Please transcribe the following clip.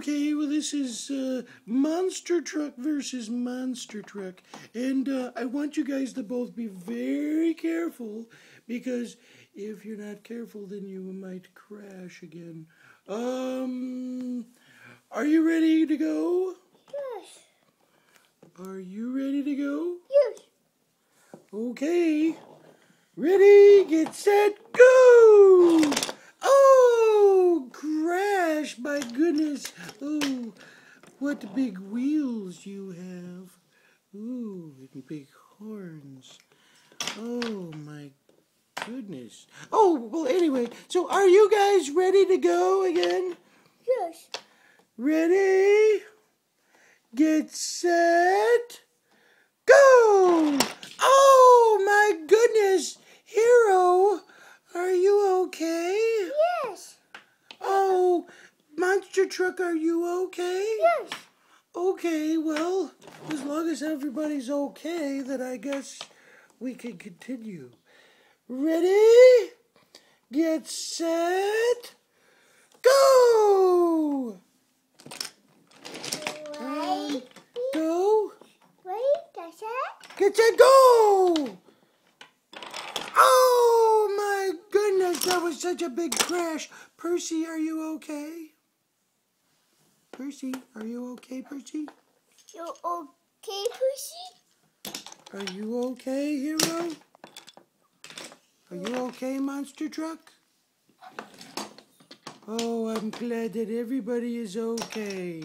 Okay, well this is Monster Truck versus Monster Truck. And I want you guys to both be very careful, because if you're not careful then you might crash again. Are you ready to go? Yes. Are you ready to go? Yes. Okay. Ready, get set, go! Oh, crash, my goodness. Oh, what big wheels you have. Ooh, and big horns. Oh, my goodness. Oh, well, anyway, so are you guys ready to go again? Yes. Ready, get set, go! Oh, my goodness. Hiro, are you okay? Yes. Oh, Monster Truck, are you okay? Yes. Okay, well, as long as everybody's okay, then I guess we can continue. Ready? Get set, go! Wait. Go. Wait. That's it. Get set, go! Oh, my goodness, that was such a big crash. Percy, are you okay? Percy, are you okay, Percy? You okay, Pussy? Are you okay, Hiro? Are you okay, Monster Truck? Oh, I'm glad that everybody is okay.